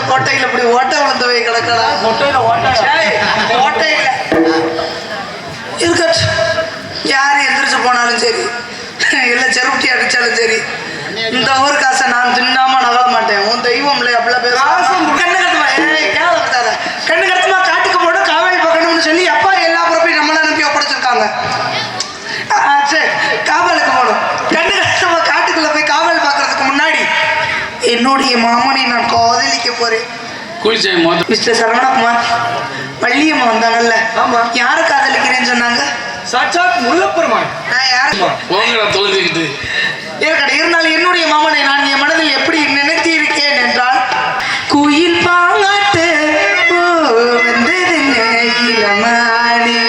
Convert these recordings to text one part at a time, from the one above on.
கோட்டையில இப்படி ஓட்டை விழுந்தவை கிடக்கடா. ஓட்டையில இருக்கட்டும். யார் எந்திரிச்சு போனாலும் சரி, இல்லை செருப்பி அடிச்சாலும் சரி, இந்த ஊர் காசை நான் தின்னாம நகர மாட்டேன். உன் தெய்வம் இல்லை அப்படிலாம் பேச. கண்ணு கட்டுமா கேவலப்படுத்தாத. கண்ணு கட்டுமா காட்டுக்கு போட காவேரி பார்க்கணும்னு சொல்லி அப்பா எல்லா பொறுப்பையும் நம்மளை நம்பி ஒப்படைச்சிருக்காங்க. சரி, காவலுக்கு போகணும். கண்ணு கட்டுமா காட்டுக்குள்ள போய் காவல் பார்க்கறதுக்கு முன்னாடி என்னுடைய மாமனை நான் காதலிக்க போறேன். மிஸ்டர் சரவணகுமார், வள்ளியம்மா வந்தாங்கல்ல, ஆமா, யாரை காதலிக்கிறேன்னு சொன்னாங்க? சாட்சாத் முருகப்பெருமான். நான் யாரு தொலைஞ்சுக்கிட்டு இருந்தாலும் என்னுடைய மாமனை நான் என் மனதில் எப்படி நினைத்து இருக்கேன் என்றால், குயில் பாங்காட்டு வந்தது இளமானி,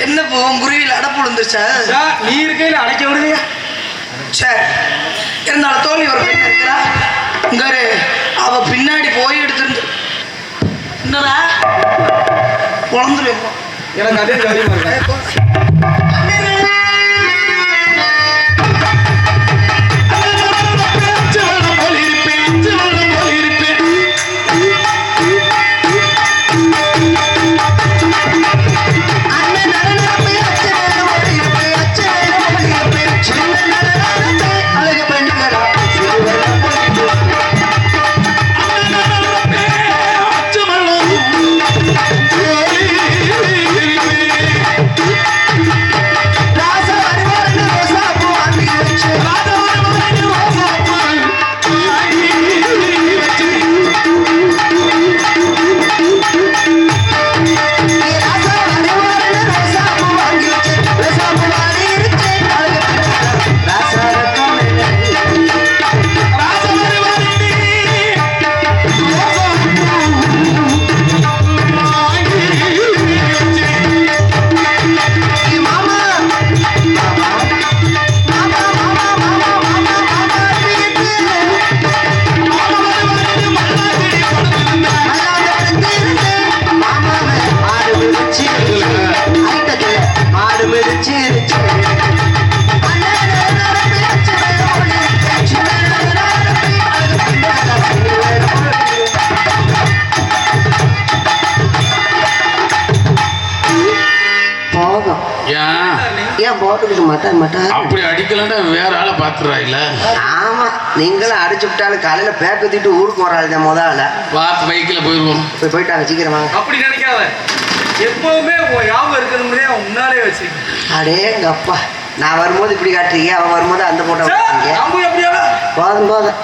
என்ன போவோம் குருவியில் அடப்பு விழுந்துருச்சா? நீ இருக்கையில் அடைக்க விடுவியா? சரி, இருந்தாலும் தோழி ஒரு பெண் இருக்கிறா. இங்க அவ பின்னாடி போய் எடுத்துருந்து என்னடா குழந்தை எனக்கு அதே தைரியமா இருக்கு. அப்படி அடிக்கலன்னா வேற ஆளை பாத்துறாயில. ஆமா, நீங்களும் அடிச்சு விட்டாலும் காலையில பேக் ஊத்திட்டு ஊருக்கு போறாள் முதல்ல பார்த்து பைக்கில் போயிடுவோம். போயிட்டாங்க சீக்கிரமா. அப்படி நினைக்காத, எப்பவுமே ஞாபகம் இருக்கணும்னே முன்னாலே வச்சு. அடே எங்க அப்பா நான் வரும்போது இப்படி காட்டுறீங்க, அவன் வரும்போது அந்த போட்டோ காட்டுறீங்க. நம்ம எப்படியா போதும் போதும்,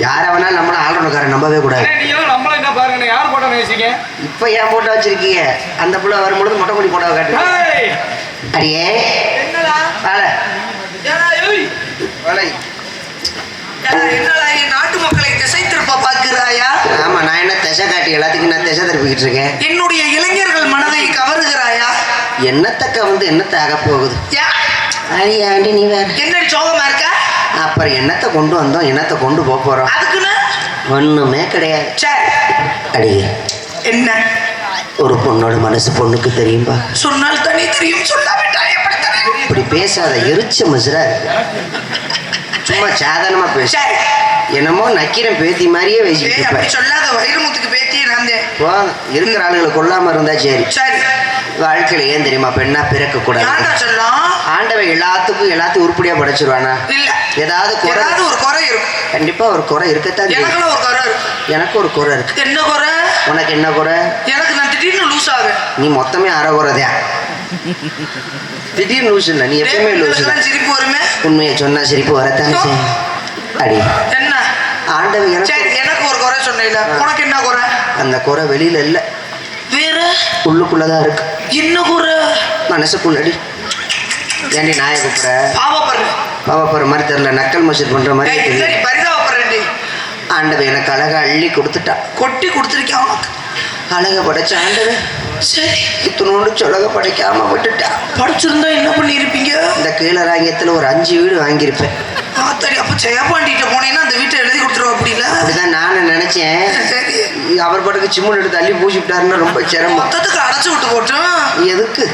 யாரை வேணாலும் நம்மளும் ஆளுநர்காரன் நம்பவே கூடாது. நீங்க நம்மள என்ன பாருங்க, யார் போட்டோ நேசிக்க? இப்போ ஏன் போட்டோ வச்சிருக்கீங்க? அந்த புள்ள வரும்பொழுது மொட்டை முடி போட்டோ காட்டுறீங்க. ஏய், அடியே என்னடா வாழை ஏடா, ஏய், வாழை. ஏடா, என்னடா என் நாட்டு மக்களை திசை திருப்ப பார்க்கிறாயா? ஆமா, நான் என்ன திசை காட்டி எல்லாத்துக்கும் நான் திசை திருப்பிக்கிட்டு இருக்கேன். என்னுடைய இளைஞர்கள் மனதை கவருகிறாயா? என்னத்தக்க வந்து என்னத்தை ஆக போகுது? யா, ஆண்டி நீ வேற. என்னடி சோகமா இருக்க? அப்புறம் என்னத்தை கொண்டு வந்தோம், என்னத்தை கொண்டு போக போறோம்? அதுக்குன்னு ஒண்ணுமே கிடையாது. சரி, அடியே என்ன ஒரு பொண்ணோட மனசு பொண்ணுக்கு தெரியும்பா. சொன்னால் தனி தெரியும், சொல்லாவிட்டால் எப்படி தெரியும்? இப்படி பேசாத, எரிச்ச மசுரா இருக்கு. சும்மா சாதாரணமா பேச. சரி, என்னமோ நக்கீரன் பேத்தி மாதிரியே பேசிட்டு ஏய், அப்படி இருப்பேன். சொல்லாத, வைரமுத்துக்கு பேத்தியே நான் தான். போதும், இருக்கிற ஆளுகளை கொல்லாம இருந்தா சரி. சரி, வாழ்க்கையில ஏன் தெரியுமா பெண்ணா பிறக்க கூடாது? ஏன்டா சொல்லலாம்? ஆண்டவன் எல்லாத்தையும் உருப்படியா படைச்சிருவானா? இல்ல, ஏதாவது குறை, ஏதாவது ஒரு குறை இருக்கும். கண்டிப்பா ஒரு குறை இருக்கத்தான் செய்யும். எனக்குள்ள ஒரு குறை இருக்கு. எனக்கு ஒரு குறை இருக்கு. என்ன குறை? உனக்கு என்ன குறை? எனக்கு நான் திடீர்னு லூஸ் ஆகுறேன். நீ மொத்தமே அரை குறைதான். திடீர்னு லூஸ் இல்லை, நீ எப்பவுமே லூஸ் தான். உங்களுக்கெல்லாம் சிரிப்பு வருமே. உண்மையை சொன்னா சிரிப்பு வரத்தான் செய்யும். அடி என்ன? ஆண்டவன் எனக்கு சரி, எனக்கு ஒரு குறை சொன்னீல, உனக்கு என்ன குறை? அந்த குறை வெளியில இல்ல, வேற உள்ளுக்குள்ளதான் இருக்கு. என்ன குறை? மனசுக்குள்ளடி. ஏன்டி நாயை கூப்பிட பாவப்படுறேன். பாவப்படுற மாதிரி தெரியல, நக்கல் மசூர் பண்ற மாதிரி ஏய், தெரியல. சரி, பரிதாபப்படுறேன்டி. ஆண்டவன் எனக்கு அழகா அள்ளி கொடுத்துட்டான். கொட்டி கொடுத்துருக்கேன் உனக்கு. அழக படைச்ச ஆண்டவன் சரி, இத்தனோடு சொலக படைக்காம விட்டுட்டான். படிச்சிருந்தா என்ன பண்ணியிருப்பீங்க? இந்த கீழராங்கியத்துல ஒரு 5 வீடு வாங்கியிருப்பேன். ஆத்தாடி, அப்ப ஜெயபாண்டிகிட்ட போனீங்கன்னா அந்த வீட்டை எழுதி கொடுத்துருவா. அப்படில அப்படிதான் நானும் நினைச்சேன். சரி, அவர் பாட்டுக்கு சிம்முன் எடுத்து தள்ளி பூசி விட்டாருன்னா ரொம்ப சிரமம். மொத்தத்துக்கு அடைச்சு விட்டு போட்டோம். எதுக்கு?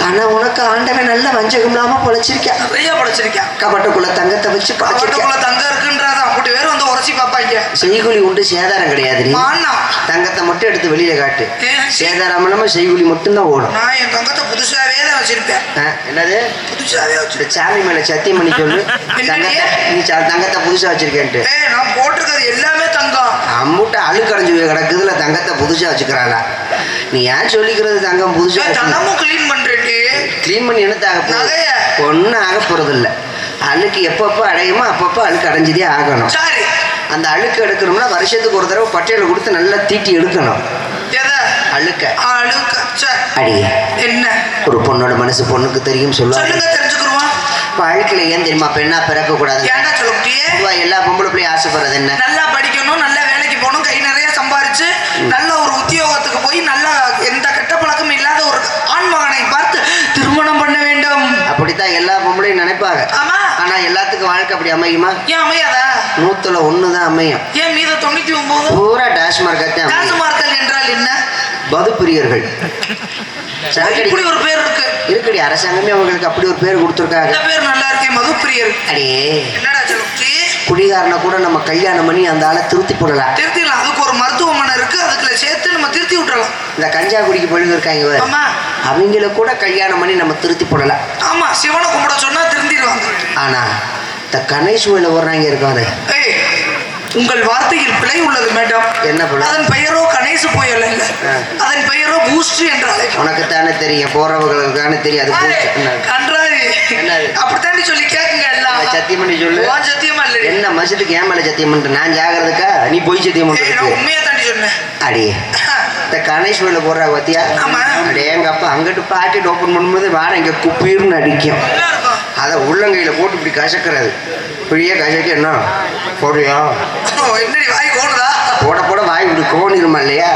ஆனா உனக்கு ஆண்டவன் நல்ல வஞ்சகம் இல்லாம பொழைச்சிருக்கான். நிறைய படைச்சிருக்கேன். கபட்டுக்குள்ள தங்கத்தை வச்சு கவட்டுக்குள்ள படைச்சிருக்கான். தங்கம் இருக்குன்றாதான் அப்படி பேர் வந்து உரைச்சி பாப்பாங்க. செய்குலி உண்டு, சேதாரம் கிடையாது. நீ மானா தங்கத்தை மட்டும் எடுத்து வெளியில காட்டு. ஏன் சேதாரம் இல்லாம செய்குலி மட்டும்தான் ஓடும். நான் என் தங்கத்தை புதுசாவே தான் வச்சிருப்பேன். என்னது? புதுசாவே வச்சிருப்பேன். இந்த சாமி மேல சத்தியம் பண்ணி சொல்லு, தங்கத்தை நீ தங்கத்தை புதுசா வச்சிருக்கேன்ட்டு. ஏய், நான் போட்டிருக்கிறது எல்லாமே தங்கம். அம்மூட்ட அழுக்கடைஞ்சு கிடக்குதுல, தங்கத்தை புதுசா வச்சுக்கிறாளா? நீ ஏன் சொல்லிக்கிறது தங்கம் புதுசா? தங்கமும் கிளீன் பண்றேன்டி. கிளீன் பண்ணி என்னத்தாக போகுது? நகைய ஒன்றும் ஆக போறது இல்லை. அழுக்கு எப்பப்போ அடையுமோ அப்பப்போ அழுக்கு அடைஞ்சதே ஆகணும். சரி, அந்த அழுக்கு எடுக்கணும்னா வருஷத்துக்கு ஒரு தடவை பட்டியலை கொடுத்து நல்லா தீட்டி எடுக்கணும் எதை? அழுக்க. அழுக்க. சரி, அடியே என்ன ஒரு பொண்ணோட மனசு பொண்ணுக்கு தெரியும் சொல்லுவாங்க. சொல்லுங்க, தெரிஞ்சுக்கிருவான். வாழ்க்கையில ஏன் தெரியுமா பெண்ணா பிறக்க கூடாது? ஏன்டா சொல்ல முடியே? எல்லா பொம்பளை பிள்ளையும் ஆசைப்படுறது என்ன? நல்லா படிக்கணும், நல்ல வேலைக்கு போகணும், கை நிறைய சம்பாரிச்சு நல்ல ஒரு உத்தியோகத்துக்கு போய் நல்ல எந்த கெட்ட பழக்கமும் இல்லாத ஒரு ஆண்மகனை பார்த்து திருமணம் பண்ண வேண்டும். அப்படித்தான் எல்லா பொம்பளையும் நினைப்பாங்க. ஆமா, ஆனா எல்லாத்துக்கும் வாழ்க்கை அப்படி அமையுமா? ஏன் அமையாதா? 100ல் 1 தான் அமையும். ஏன் மீத 99 பூரா டாஸ்மார்க்கத்தான் அமையும். டாஸ்மார்க்கல் என்றால் என்ன? மதுப்பிரியர்கள். இப்படி ஒரு பேர் இருக்கு. இருக்குடி, அரசாங்கமே அவங்களுக்கு அப்படி ஒரு பேர் கொடுத்துருக்காங்க. இந்த பேர் நல்லா இருக்கே, மதுப்பிரியர். அடியே என்னடா சொல்லுச்சி? குடிகாரனை கூட நம்ம கல்யாணம் பண்ணி அந்த ஆளை திருத்தி போடலாம். திருத்திடலாம். அதுக்கு ஒரு மருத்துவமனை இருக்கு, அதுக்குள்ள சேர்த்து நம்ம திருத்தி விட்டுறலாம். இந்த கஞ்சா குடிக்கு பொழுது இருக்காங்க பாரு, ஆமா, அவங்கள கூட கல்யாணம் பண்ணி நம்ம திருத்தி போடலாம். ஆமா, சிவனை கும்பிட சொன்னா திருந்திடுவாங்க. ஆனா இந்த கணேசுவையில் ஓடுறாங்க இருக்காரு. ஏய், உங்கள் வார்த்தையில் பிழை உள்ளது மேடம். என்ன பிள்ளை? அதன் பெயரோ கணேசு புயல் அல்ல, அதன் பெயரோ பூஸ்ட் என்று அழைக்கும். உனக்கு தானே தெரியும், போறவங்களுக்கு தானே தெரியாது. கன்றாதி, என்னது? அப்படித்தாண்டி சொல்லி கேட்குங்க எல்லாம். சத்தியம் பண்ணி சொல்லு. சத்தியமா இல்ல. என்ன மசத்துக்கு ஏன் மேல சத்தியம் பண்ற? நான் ஜாகிரதுக்கா, நீ போய் சத்தியம் நான் பண்ற? உண்மையை தாண்டி சொன்னேன். அடியே இந்த கணேஸ்வரில் போடுறாங்க பார்த்தியா? ஆமா. அடே எங்க அப்பா அங்கிட்டு பாக்கெட் ஓப்பன் பண்ணும்போது வாரம் இங்க குப்பீர்னு அடிக்கும். நல்லா இருக்கும். அதை உள்ளங்கையில போட்டு இப்படி கசக்கிறது. இப்படியே கசக்க என்ன போடுறியா? என்னடி வாய் கோணுதா? போட போட வாய் இப்படி கோணிருமா இல்லையா?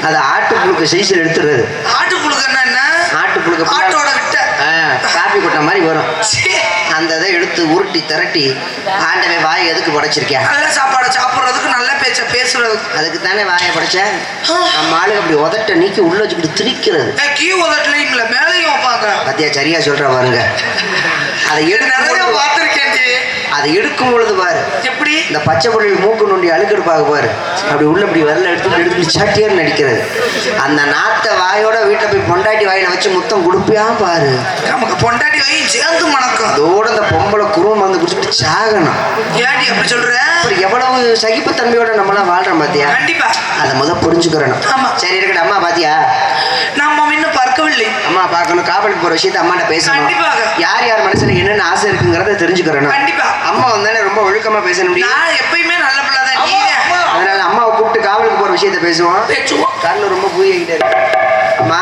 அதை ஆட்டு புழுக்க சைஸில் எடுத்துடுறது. ஆட்டு புழுக்க என்ன? ஆட்டு புழுக்க ஆட்டோட விட்ட காப்பி கொட்ட மாதிரி வரும். சீ, அந்த இதை எடுத்து உருட்டி திரட்டி ஆண்டவன் வாய் எதுக்கு படைச்சிருக்கேன்? நல்ல சாப்பாடை சாப்பிட்றதுக்கு, நல்ல பேச்ச பேசுறதுக்கு. அதுக்கு தானே வாயை படைச்சேன். நம்ம ஆளுக்கு அப்படி உதட்ட நீக்கி உள்ள வச்சுக்கிட்டு திரிக்கிறது. கீ உதட்டலையும் இல்ல, மேலையும் வைப்பாங்க. பத்தியா சரியா சொல்ற பாருங்க. அதை நிறைய பார்த்துருக்கேன். அதை எடுக்கும் பொழுது பாரு, எப்படி இந்த பச்சை பொருள் மூக்கு நோண்டி அழுக்கெடுப்பாக பாரு, அப்படி உள்ள இப்படி வரல எடுத்து சட்டியர் நடிக்கிறது. அந்த நாத்த வாயோட வீட்டை போய் பொண்டாட்டி வாயில வச்சு முத்தம் கொடுப்பியா பாரு. நமக்கு பொண்டாட்டி வாயும் சேர்ந்து மணக்கும். அதோட இந்த பொம்பளை குருவம் வந்து குடிச்சிட்டு சாகணும். ஏன்டி அப்படி சொல்ற? அப்படி எவ்வளவு சகிப்புத்தன்மையோட நம்மளாம் வாழ்றோம் பாத்தியா? கண்டிப்பா அதை புரிஞ்சுக்கிறணும். ஆமா. சரி இருக்கட்டும். அம்மா பாத்தியா? நம்ம இன்னும் பார்க்கவில்லை. அம்மா பார்க்கணும், காவலுக்கு போற விஷயத்த அம்மாட்ட பேசணும். கண்டிப்பாக. யார் யார் மனசுல என்னென்ன ஆசை இருக்குங்கிறத தெரிஞ்சுக்கிறேன். கண்டிப்பா. அம்மா வந்தானே ரொம்ப ஒழுக்கமா பேசணும். நான் எப்பயுமே நல்ல பிள்ளை தான். நீ அதனால அம்மாவை கூப்பிட்டு காவலுக்கு போற விஷயத்த பேசுவோம். கண்ணு ரொம்ப பூயிக்கிட்டே இருக்கு. அம்மா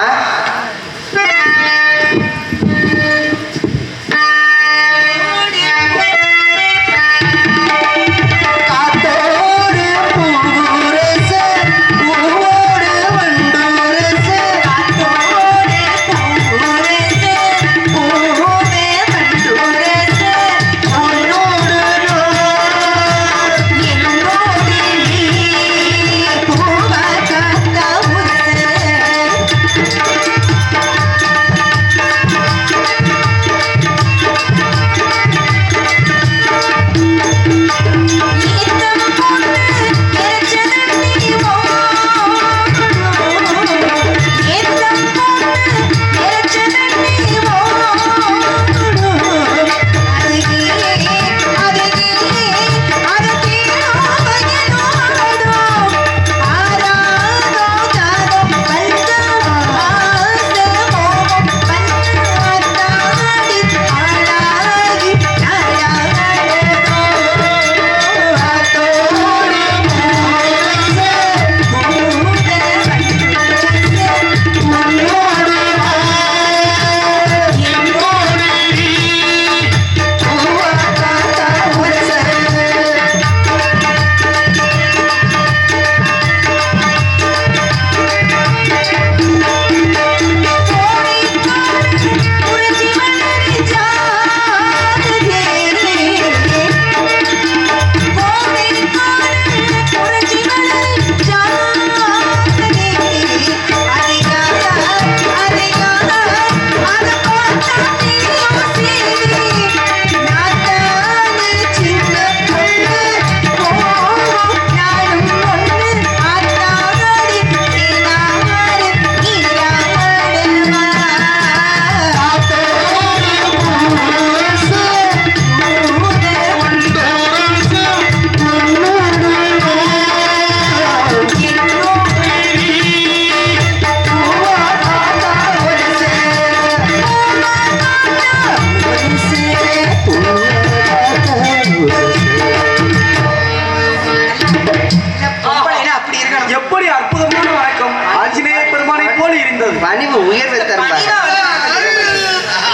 எப்படி அற்புதமான வணக்கம். ஆஞ்சநேய பெருமானை போல் இருந்தது. பணிவு உயர்வை தரும்பா.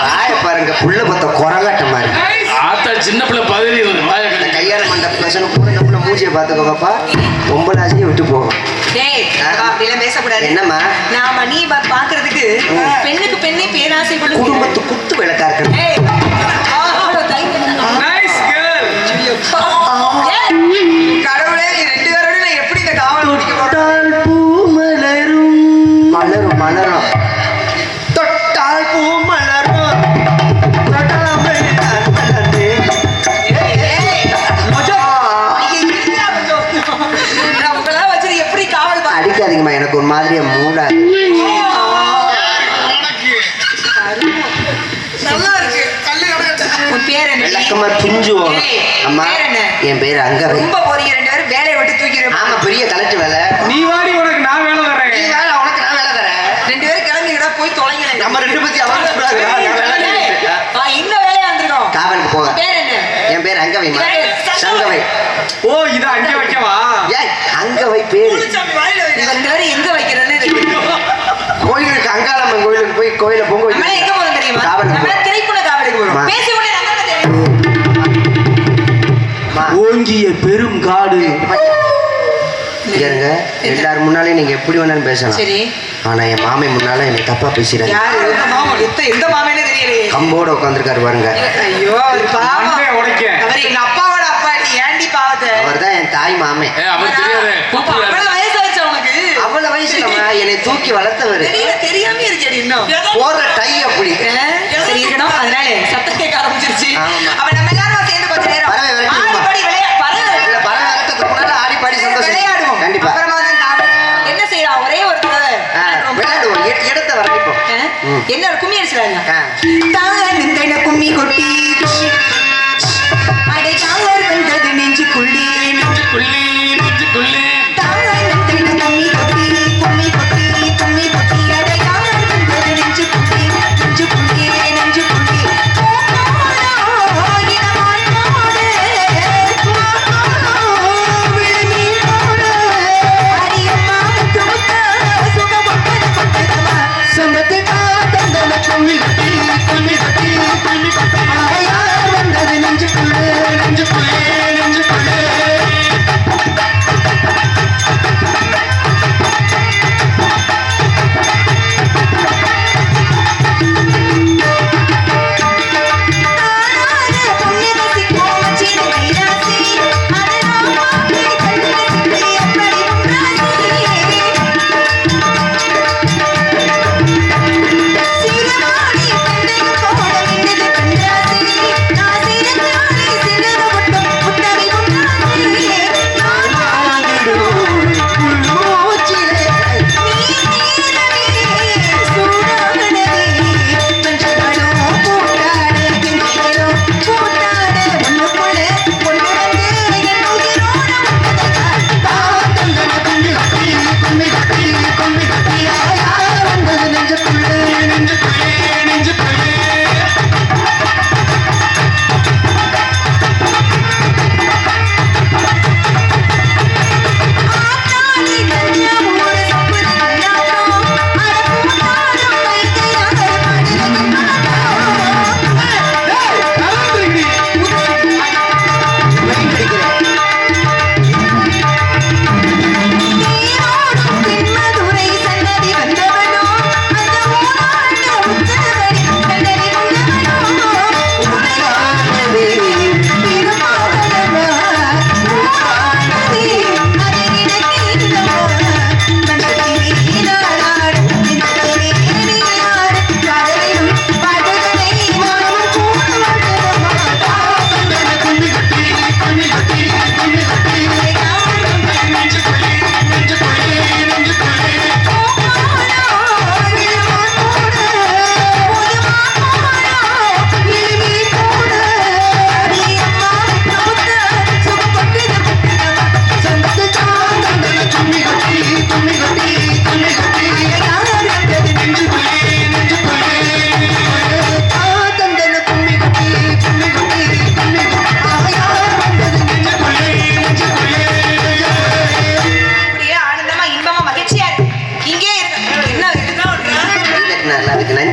வாய பாருங்க, புள்ள பத்த குரங்காட்ட மாதிரி. ஆத்தா சின்ன பிள்ளை பதறி வாய கையால மண்ட பேசணும் கூட இந்த புள்ள மூஞ்சியை பார்த்துக்கோப்பா. பொம்பளாசியை விட்டு போகும். டேய், அப்படிலாம் பேசக்கூடாது. என்னம்மா நாம நீ பாக்குறதுக்கு பெண்ணுக்கு பெண்ணே பேராசை கொள்ளும். குடும்பத்து குத்து விளக்கா இருக்கணும். ஏய், அவ்வளவு தைரியம். Nice girl. ஏய், கடவுளே, நீ 2 பேரோட நான் எப்படி இந்த காவல் ஓடிக்க போறேன்? தொட்டால் பூ மலரும். மலரும் மலரும். தொட்டால் பூ மலரும். தொட்டாமல் நான் மலர்ந்தேன். நான் உங்களெல்லாம் வச்சுட்டு எப்படி காவல் பா- அடிக்காதீங்கம்மா, எனக்கு ஒரு மாதிரியா மூடாது. நல்லா இருக்கு. கல்லு கடக்கட்ட. உன் பேர் என்ன? விளக்கமா பிஞ்சுவோம். ஏய், அம்மா பேர் என்ன? என் பேரு அங்கவை. ரொம்ப போறீங்க 2 பேரும், வேலையை விட்டு தூக்கிறேன். ஆமா, பெரிய கலெக்டர் வேலை. நீ வாடி, உனக்கு நான் வேலை நீ தரேன். வேலை, உனக்கு நான் வேலை தரேன். 2 பேரும் கிளம்பிங்கடா, போய் தொலைங்க. நம்ம 2 பத்தி அவன் கூடாது. இன்னும் வேலையா வந்திருக்கோம். காவலுக்கு போக. பேர் என்ன? என் பேர் அங்கவைமா. சங்கவை. ஓ, இத அங்கே வைக்கவா? ஏய், அங்கவை பேரு. சாமி வாயில வை. இவங்க 2 பேரும் எங்க வைக்கிறதுன்னு தெரியும். கோயிலுக்கு அங்காளம்மன் கோயிலுக்கு போய் கோயில பொங்க நம்மளே எங்க போறோம் தெரியுமா? காவலுக்கு நம்மளே போ. திரைக்குள்ள காவலுக்கு போறோம். அம்மா. பேசி உடனே நல்லா தெரியும். அம்மா, ஓங்கிய பெரும் காடு. இங்க இருங்க. எல்லாரும் முன்னாலே நீங்க எப்படி வேணாலும் பேசலாம். சரி. ஆனா என் மாமை முன்னால என்னை தப்பா பேசுறாரு. யாரு? எந்த மாமேனே தெரியலையே. கம்போட உட்காந்துருக்காரு பாருங்க. ஐயோ, அவர் பாவம். மண்டையை உடைக்க. அவர் எங்க அப்பாவோட அப்பா. நீ ஏண்டி பாவத்தை? அவர் தான் என் தாய் மாமே. அவன் தெரியாது அப்பா, அவ்வளவு வயசாச்சு அவனுக்கு. அவ்வளவு வயசுலமா என்னை தூக்கி வளர்த்தவர். தெரியல, தெரியாம இருக்கேடி இன்னும். போற டை அப்படி. சரி இருக்கணும். அதனால சத்தம் கேட்க ஆரம்பிச்சிருச்சு. ஆமா. அப்ப நம்ம எல்லாரும் சேர்ந்து கொஞ்ச நேரம் பறவை விரட்டுவோமா? ஆடி பாடி இல்ல, பறவை வளர்க்கறதுக்கு முன்னால ஆடி பாடி சந்தோஷம். விளையாடுவோம். கண்டிப்பா. அப்புறமா தான் காவல். என்ன செய்யலாம்? ஒரே ஒரு தடவை விளையாடுவோம். இடத்தை வரணிப்போம். என்ன ஒரு கும்மி அடிச்சுறாங்க. ஆ. தாங்க கும்மி கொட்டி அடை தாங்கர் வந்தது நெஞ்சுக்குள்ளே. குள்ளி நெஞ்சுக்குள்ளே தாங்க கும்மி கொட்டி கும்மி கொட்டி கும்மி கொட்டி அடை தாங்கர் வந்தது நெஞ்சுக்குள்ளே.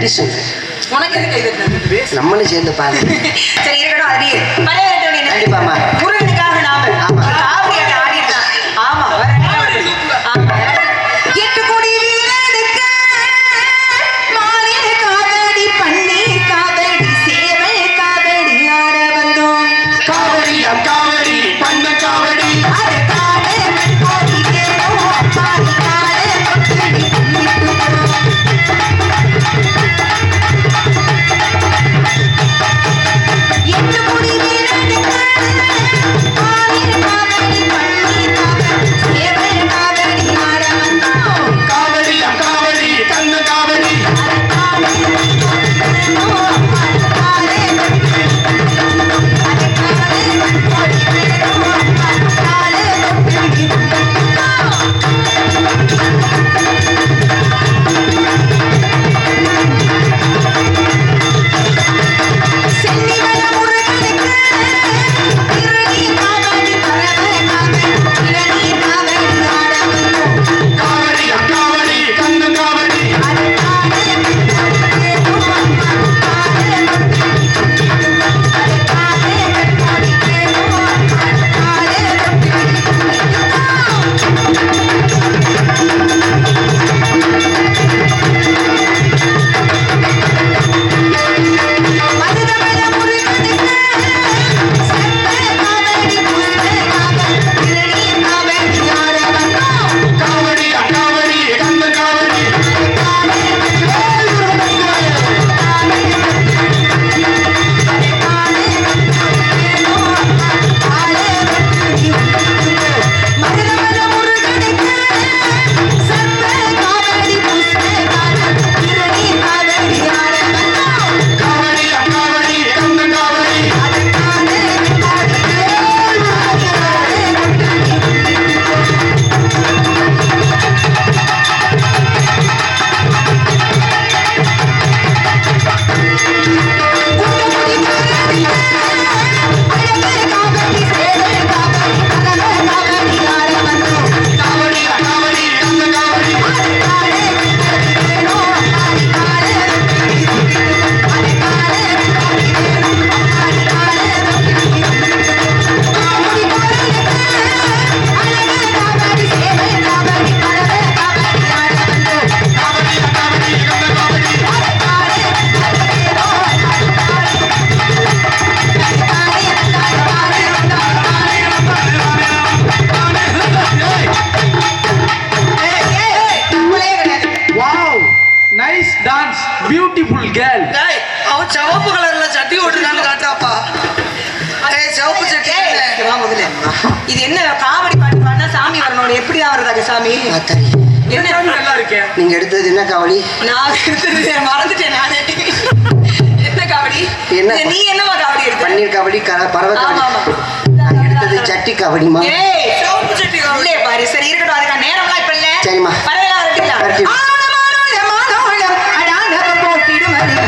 நன்றி சொல்றேன். உனக்கு எது கை தட்டினது? நம்மளும் சேர்ந்து பாருங்க. சரி இருக்கட்டும், அது வரவேற்க வேண்டிய கண்டிப்பாம்மா. முருகனுக்காக நாம ஆமா. காவடி ஆடிட்டான். ஆமா, வர ஆமா. 8 கோடி வீரனுக்கு மாலை காவடி பண்ணி காவடி சேவை காவடி ஆட வந்தோம். காவடியா காவடி பண்ண காவடி அது காடு கோடி தேரும் பாடி காடு கொட்டி எட்டு கோடி வீரனுக்கு மாலை காவடி பண்ணி காவடி சேவை காவடி ஆட வந்தோம். காவடியா காவடி கண்ண காவடி அது காடு தேரும் பாடி காடு அது காடு கோடி தேரும் பாடி காடு கொட்டி சென்னிமல முருகனுக்கு திருநீ காவடி பரவ காவடி இளநீ காவடி ஆட வந்தோம். காவடியா காவடி கண்ண காவடி அது காடு கோடி தேரும் பாடி காடு அது காடு கோடி தேரும் பாடி காடு மதுரமல முருகனுக்கு சர்வ காவடி புஷ்ப காவடி திருநீ காவடி ஆட வந்தோம். காவடியா காவடி கண்ண காவடி மதுரமல முருகனுக்கு சர்வ காவடி புஷ்ப காவடி திருநீ காவடி ஆட வந்தோம். காவடியா காவடி கண்ண காவடி அது காடு காவடி சேவை காவடி பரவ காவடி ஆட வந்தோம். காவடியா காவடி கண்ண காவடி காவடியா காவடி கண்ண காவடி wow, nice dance, beautiful girl. டேய், அவன் சிவப்பு கலர்ல சட்டி ஓட்டுனான்னு காட்டாப்பா. ஏய், சிவப்பு சட்டி இது என்ன காவடி பாட்டு பாடினா சாமி வரணும், எப்படி ஆவறதாக சாமி? ஆத்தாடி, என்ன நல்லா இருக்கேன். நீங்க எடுத்தது என்ன காவடி? நான் எடுத்தது மறந்துட்டேன் நானே. என்ன காவடி? என்ன? இது நீ என்னமா காவடி எடுத்த? பன்னீர் காவடி, பறவை ஆமா காவடி. ஆமா. நான் எடுத்தது சட்டி காவடிமா. ஏய், சிவப்பு சட்டி காவடி. இல்லையே பாரு. சரி இருக்கட்டும், அதுக்கான நேரம்லாம் இப்ப இல்ல. சரிம்மா. பரவாயில்ல, வரட்டுங்களா? வரட்டும். ஆனமானோலம், ஆனோலம், அடானகம் போட்டிடும் அடியா.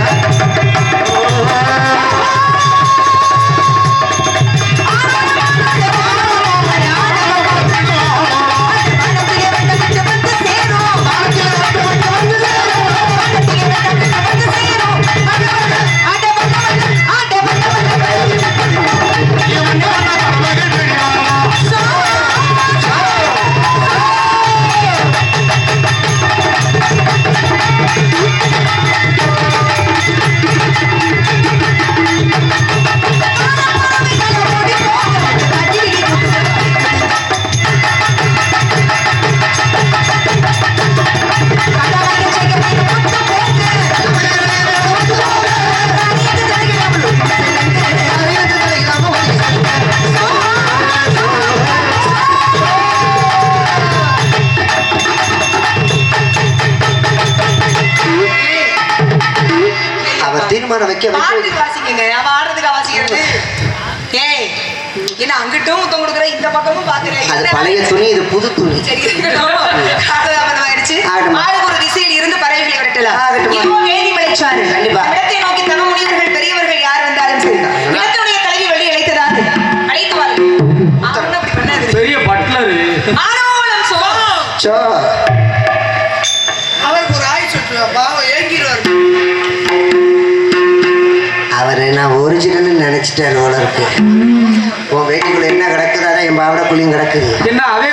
தீர்மானம் வைக்க பாட்டுக்கு வாசிக்கங்க, அவ ஆடுறதுக்கு வாசிக்கிறது. ஏய், என்ன அங்கிட்டும் முத்தம் கொடுக்குற, இந்த பக்கமும் பாக்குறேன். அது பழைய துணி, இது புது துணி. சரி இருக்கட்டும். ஆயிடுச்சு. ஆடுமா. ஆளுக்கு ஒரு திசையில் இருந்து பறவைகளை விரட்டலாம். ஆகட்டுமா. இப்போ வேதி மலைச்சாறு. கண்டிப்பா. இடத்தை நோக்கி தவ முனிவர்கள் பெரியவர்கள் யார் வந்தாலும் சரி. இடத்துடைய தலைவி வழி அழைத்ததாது அழைத்து வாருங்கள். அவன் அப்படி பண்ணாது. பெரிய பட்லரு. ஆனோலம் சோ. சோ அவருக்கு ஒரு ஆய் சுற்றுவா பாவம் ஏங்கிடுவார். ஒரிஜினல்னு நினைச்சிட்டாரு போல இருக்கு. உன் வேட்டிக்குள்ள என்ன கிடக்குது, அதான் என் பாவடக்குள்ளையும் கிடக்குது. என்ன அதே